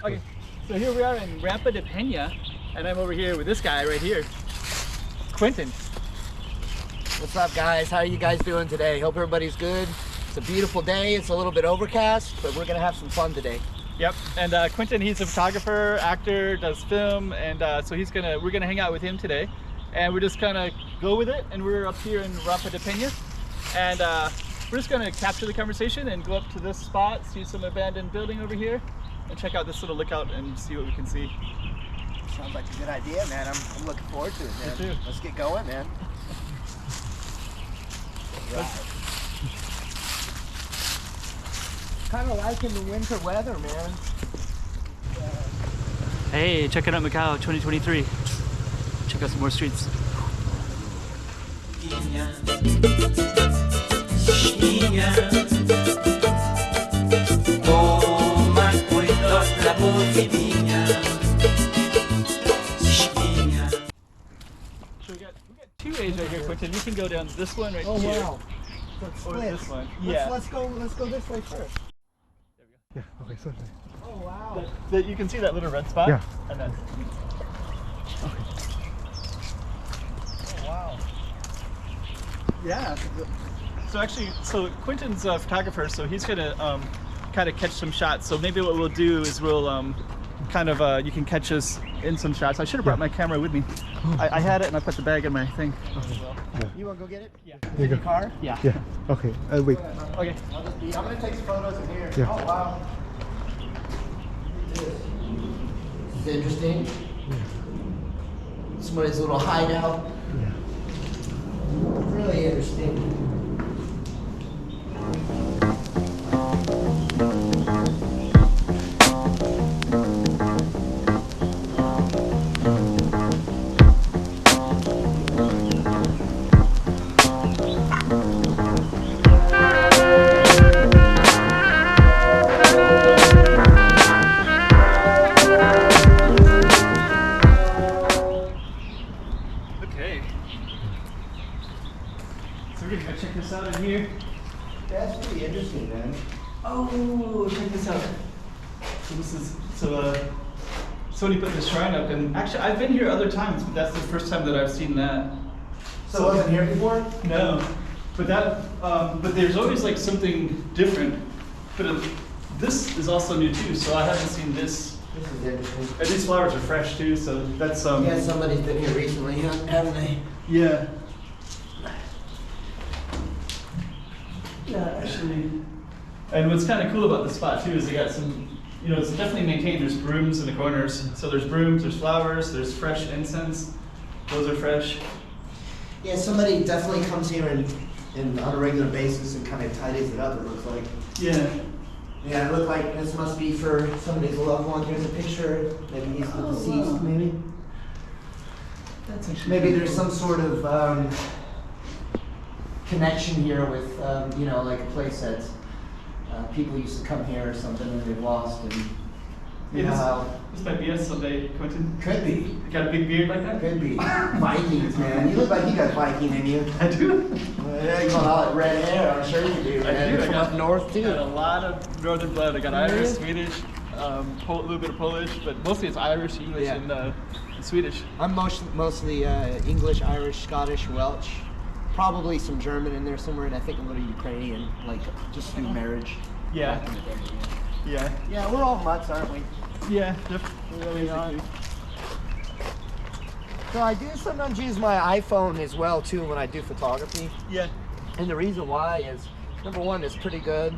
Okay, so here we are in Rampa de Penha, and I'm over here with this guy right here, Quentin. What's up, guys? How are you guys doing today? Hope everybody's good. It's a beautiful day. It's a little bit overcast, but we're gonna have some fun today. Yep, and Quentin, he's a photographer, actor, does film, and so we're gonna hang out with him today, and we're just gonna go with it. And we're up here in Rampa de Penha, and we're just gonna capture the conversation and go up to this spot, see some abandoned building over here, and check out this little lookout and see what we can see. Sounds like a good idea, man. I'm looking forward to it, man. Me too. Let's get going, man. Right. Kind of liking the winter weather, man. Hey, checking out Macau 2023. Check out some more streets. So we got two ways right here, Quentin. We can go down this one right here. Oh wow. Let's Or split. this one. Let's go this way first. Yeah, okay, so Oh wow. You can see that little red spot? Yeah. And then, Oh wow. yeah. So actually, Quentin's a photographer, so he's gonna kind of catch some shots. So maybe what we'll do is we'll you can catch us in some shots. I should have brought my camera with me. I had it and I put the bag in my thing. You wanna go get it? Yeah. There you In your go. car? Yeah. Yeah, okay, wait. Okay. I'm gonna take some photos in here. Yeah. Oh wow. This is interesting. Somebody's little hideout. Yeah. Really interesting. Okay. So we're gonna go check this out in here. That's pretty interesting, man. Oh, check this out. So this is somebody put this shrine up, and actually I've been here other times, but that's the first time that I've seen that. So it wasn't here before? No, but but there's always like something different. But this is also new too, so I haven't seen this. This is interesting. And these flowers are fresh too, so that's Yeah, somebody's been here recently, haven't they? yeah. Yeah, actually. And what's kind of cool about the spot too is they got some, it's definitely maintained. There's brooms in the corners. So there's brooms, there's flowers, there's fresh incense. Those are fresh. Yeah, somebody definitely comes here and on a regular basis and kind of tidies it up, it looks like. Yeah. Yeah, it looked like this must be for somebody's loved one. Here's a picture. Maybe he's the deceased, maybe. That's actually Maybe pretty there's cool. some sort of connection here with, like a place that people used to come here or something and they've lost. And you know how. This might be us someday, Quentin. Could be. You got a big beard like that? Could be. Vikings, man. You look like you got Viking in you. I do. Yeah, you got all that red hair. I'm sure you do. I Man. do. From up north too. I got a lot of northern blood. I got Irish, Swedish, a little bit of Polish, but mostly it's Irish, English, Yeah. and Swedish. I'm mostly English, Irish, Scottish, Welsh. Probably some German in there somewhere, and I think a little Ukrainian, like just through marriage. Yeah. Back in the day, Yeah. yeah, we're all mutts, aren't we? Yeah. Really are. So I do sometimes use my iPhone as well too when I do photography. Yeah. And the reason why is, number one, it's pretty good.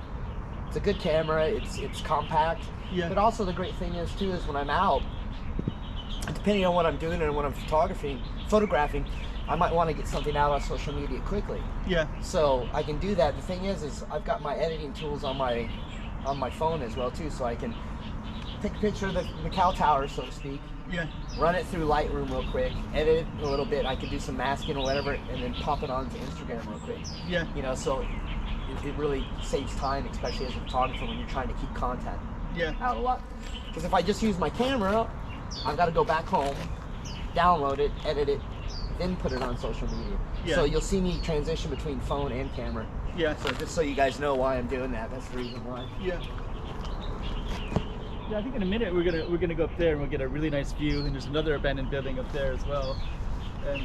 It's a good camera. It's compact. Yeah. But also the great thing is too is when I'm out, depending on what I'm doing and when I'm photographing, I might want to get something out on social media quickly. Yeah. So I can do that. The thing is I've got my editing tools on my phone as well too, so I can take a picture of the Macau Tower, so to speak. Yeah. Run it through Lightroom real quick, edit it a little bit. I can do some masking or whatever, and then pop it onto Instagram real quick. Yeah. So it really saves time, especially as a photographer when you're trying to keep content Yeah. out a lot. Because if I just use my camera, I've got to go back home, download it, edit it, then put it on social media. Yeah. So you'll see me transition between phone and camera. Yeah. So just so you guys know why I'm doing that, that's the reason why. Yeah. Yeah, I think in a minute we're gonna go up there and we'll get a really nice view. And there's another abandoned building up there as well. And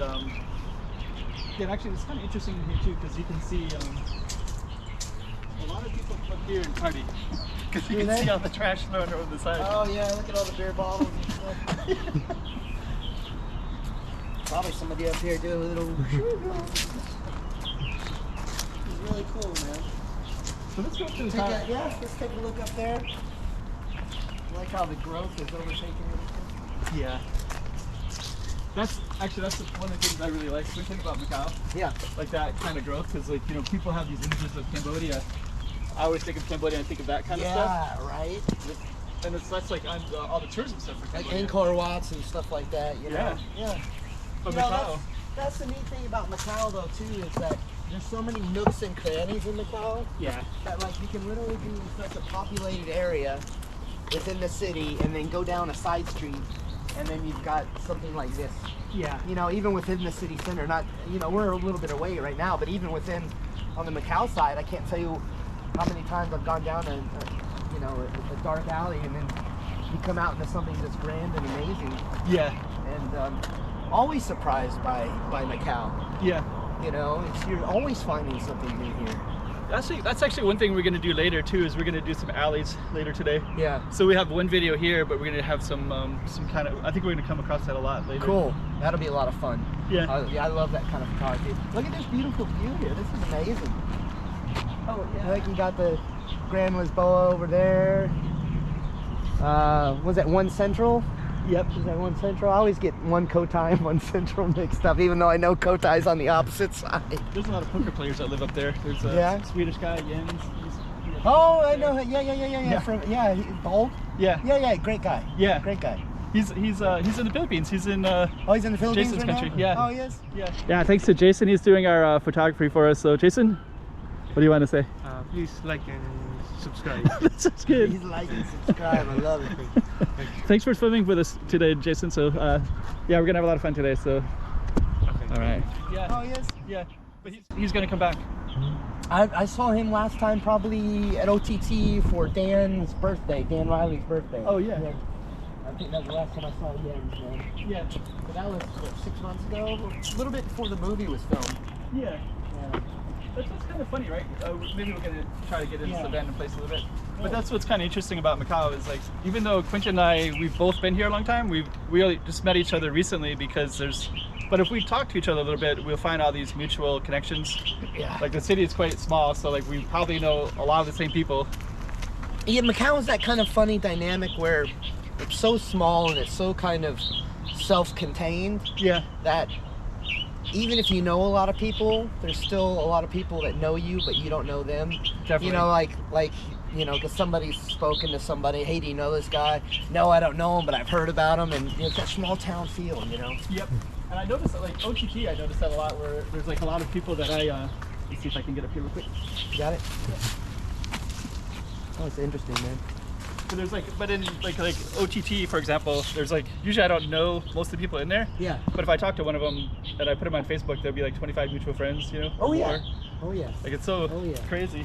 yeah, actually it's kind of interesting in here too because you can see a lot of people come up here and party because you can see all the trash thrown over the side. Oh yeah, look at all the beer bottles and stuff. Probably somebody up here doing a little. It's really cool, man. So let's go to the top. Yeah, let's take a look up there. I like how the growth is overtaking everything. Yeah. That's one of the things I really like when thinking about Macau. Yeah. Like that kind of growth, because like, you know, people have these images of Cambodia. I always think of Cambodia and I think of that kind of stuff. Yeah, right. And that's like on all the tourism stuff for Cambodia. Like Angkor Wats and stuff like that, you know? Yeah. But You know, Macau. that's the neat thing about Macau though too, is that there's so many nooks and crannies in Macau. Yeah. That like you can literally be in such a populated area within the city and then go down a side street and then you've got something like this. Yeah. You know, even within the city center, not, you know, we're a little bit away right now, but even within, on the Macau side, I can't tell you how many times I've gone down a dark alley and then you come out into something that's grand and amazing. Yeah. And always surprised by Macau. Yeah. You know, you're always finding something new here. That's actually one thing we're gonna do later too. Is we're gonna do some alleys later today. Yeah. So we have one video here, but we're gonna have some kind of. I think we're gonna come across that a lot later. Cool. That'll be a lot of fun. Yeah. I love that kind of photography. Look at this beautiful view here. This is amazing. Oh yeah. Like you got the Grand Lisboa over there. Was that One Central? Yep. Is that One Central? I always get One Cotai and One Central mixed up, even though I know Kotai's on the opposite side. There's a lot of poker players that live up there. There's a Yeah? Swedish guy, Jens. Oh, I know. Yeah. Bold. Yeah. Yeah. Great guy. Yeah. Great guy. He's in the Philippines. He's in Oh, he's in the Philippines Jason's right country. now? Yeah. Oh, he is? Yeah. Yeah. Thanks to Jason. He's doing our photography for us. So Jason, what do you want to say? Please like and subscribe. That's good. Please like and subscribe. I love it. Thanks for filming with us today, Jason. So yeah, we're gonna have a lot of fun today. So Okay. all right. Yeah. Oh, he is? Yeah. But he's gonna come back. I saw him last time probably at OTT for Dan's birthday, Dan Riley's birthday. Oh yeah. I think that was the last time I saw him. So. Yeah. But that was, what, 6 months ago? A little bit before the movie was filmed. Yeah. Yeah. That's what's kind of funny, right? Maybe we're gonna try to get into Yeah. the abandoned place a little bit. But that's what's kind of interesting about Macau is like, even though Quentin and I, we've both been here a long time, we really just met each other recently because but if we talk to each other a little bit, we'll find all these mutual connections. Yeah. Like the city is quite small, so like we probably know a lot of the same people. Yeah, Macau is that kind of funny dynamic where it's so small and it's so kind of self-contained Yeah. that even if you know a lot of people, there's still a lot of people that know you, but you don't know them. Definitely. You know, like you know, because somebody's spoken to somebody, hey, do you know this guy? No, I don't know him, but I've heard about him, and you know, it's that small town feel, you know? Yep. And I noticed that, like OTT, I noticed that a lot where there's like a lot of people that let's see if I can get up here real quick. You got it? Oh, it's interesting, man. So there's but in like OTT, for example, there's like, usually I don't know most of the people in there. Yeah. But if I talk to one of them and I put them on Facebook, there'll be like 25 mutual friends, you know? Oh, or yeah. more. Oh, yeah. Like it's so Oh, yeah. crazy.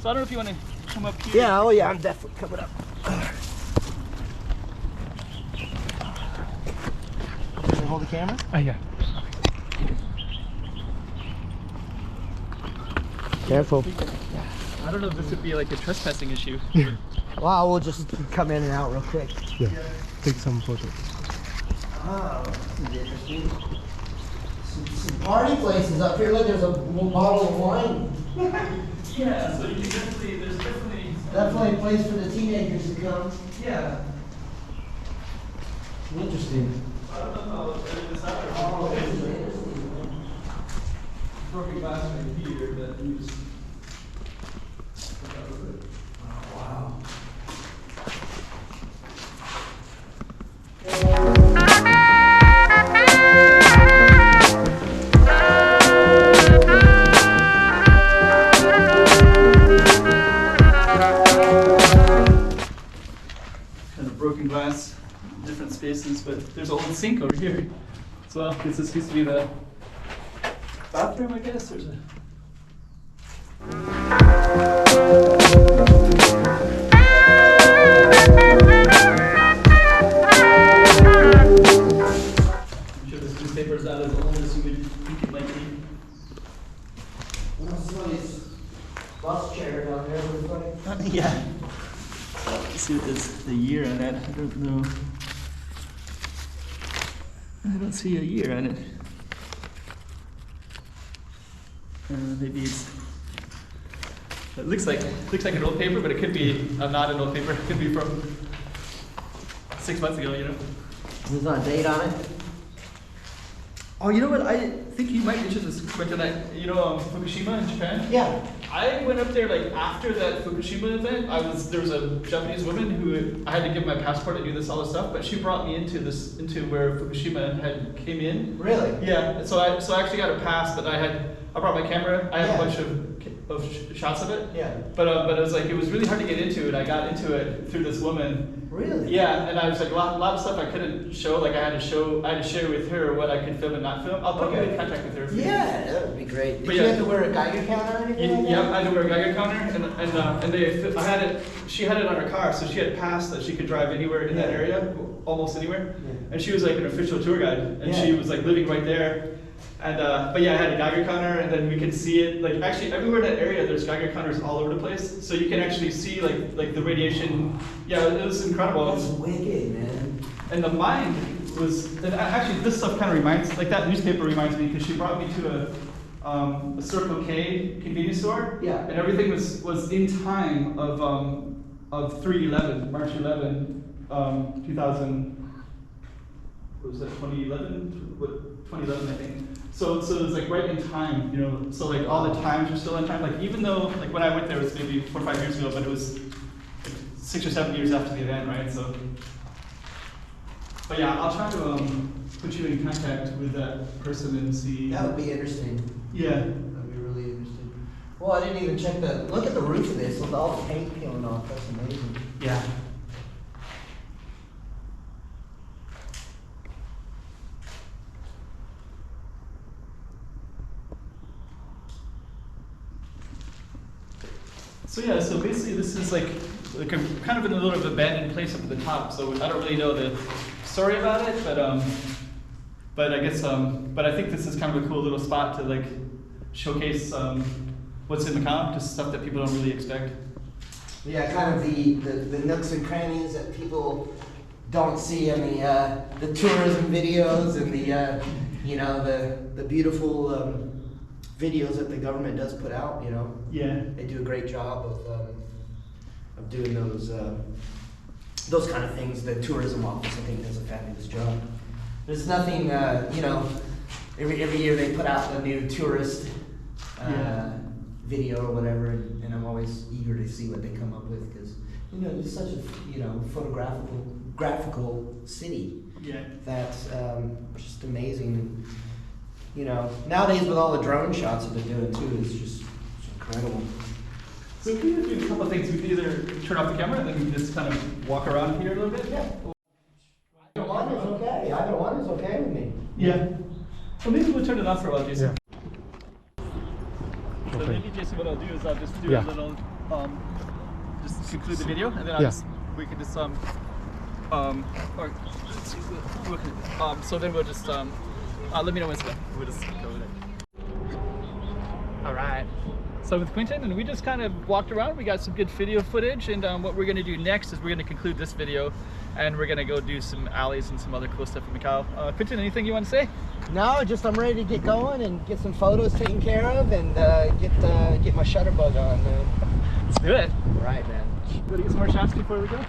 So I don't know if you want to come up here. Yeah, oh, yeah, I'm definitely coming up. Can you hold the camera? Yeah. Careful. I don't know if this would be like a trespassing issue. Wow, we'll just come in and out real quick. Yeah. Take some photos. Oh, this is interesting. Some party places up here. Look, there's a little bottle of wine. Yeah, so you can there's Definitely a place for the teenagers to come. Yeah. Interesting. I don't know how to edit this out. Oh, this is interesting. Broken glass right here that you just. Wow. Kind of broken glass, different spaces, but there's an old sink over here. So this used to be the bathroom, I guess. There's a. year on that. I don't know. I don't see a year on it. Maybe it looks like an old paper, but it could be not an old paper. It could be from 6 months ago, you know. There's not a date on it? Oh, you know what? I think you might be interested in Quentin. Fukushima in Japan? Yeah. I went up there like after that Fukushima event. There was a Japanese woman who I had to give my passport to do all this stuff, but she brought me into where Fukushima came in. Really? Yeah. So I actually got a pass, but I brought my camera. I have a bunch of shots of it. Yeah. But it was like it was really hard to get into it. I got into it through this woman. Really? Yeah, and I was like a lot of stuff I couldn't show. Like I had to share with her what I could film and not film. I'll put you in contact with her. Yeah, that would be great. Did you yeah. have to wear a Geiger counter or anything? Yeah, I had to wear a Geiger counter, and she had it on her car, so she had a pass that she could drive anywhere in that area, almost anywhere. Yeah. And she was like an official tour guide, and she was like living right there. And but yeah, I had a Geiger counter, and then we could see it. Like actually, everywhere in that area, there's Geiger counters all over the place, so you can actually see like the radiation. Yeah, it was incredible. That's wicked, man. And the mine was, and actually this stuff kind of reminds, like that newspaper reminds me, because she brought me to a Circle K convenience store. Yeah. And everything was in time of 3/11, March 11, 2000. What was that? 2011? 2011, I think. So it was like right in time, you know. So like all the times are still in time. Like even though like when I went there it was maybe 4 or 5 years ago, but it was like 6 or 7 years after the event, right? So. But yeah, I'll try to put you in contact with that person and see. That would be interesting. Yeah. That'd be really interesting. Well, I didn't even check look at the roof of this with all the paint peeling off. That's amazing. Yeah. So yeah, so basically this is like a kind of in a little bit of abandoned place up at the top. So I don't really know the story about it, but I guess but I think this is kind of a cool little spot to like showcase what's in Macau, just stuff that people don't really expect. Yeah, kind of the nooks and crannies that people don't see in the tourism videos and the beautiful videos that the government does put out, you know. Yeah. They do a great job of doing those kind of things. The tourism office, I think, does a fabulous job. There's nothing, every year they put out a new tourist video or whatever, and I'm always eager to see what they come up with, because it's such a graphical city. Yeah. That's just amazing. Nowadays with all the drone shots that they're doing too, it's incredible. So we can do a couple of things. We can either turn off the camera and then we can just kind of walk around here a little bit. Yeah. Either one is okay. Either one is okay with me. Yeah. Well, maybe we'll turn it off for a while, Jason. Yeah. So Okay. maybe, Jason, what I'll do is I'll just do a little, just conclude the video, and then we can just so then we'll just let me know when it's done. We'll just go with it. All right. So with Quentin, and we just kind of walked around. We got some good video footage, and what we're gonna do next is we're gonna conclude this video, and we're gonna go do some alleys and some other cool stuff in Macau. Quentin, anything you want to say? No, just I'm ready to get going and get some photos taken care of, and get my shutterbug on. Let's do it. All right, man. You want to get some more shots before we go?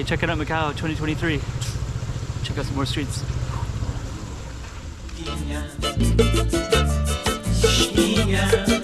checking out Macau 2023. Check out some more streets. Penha.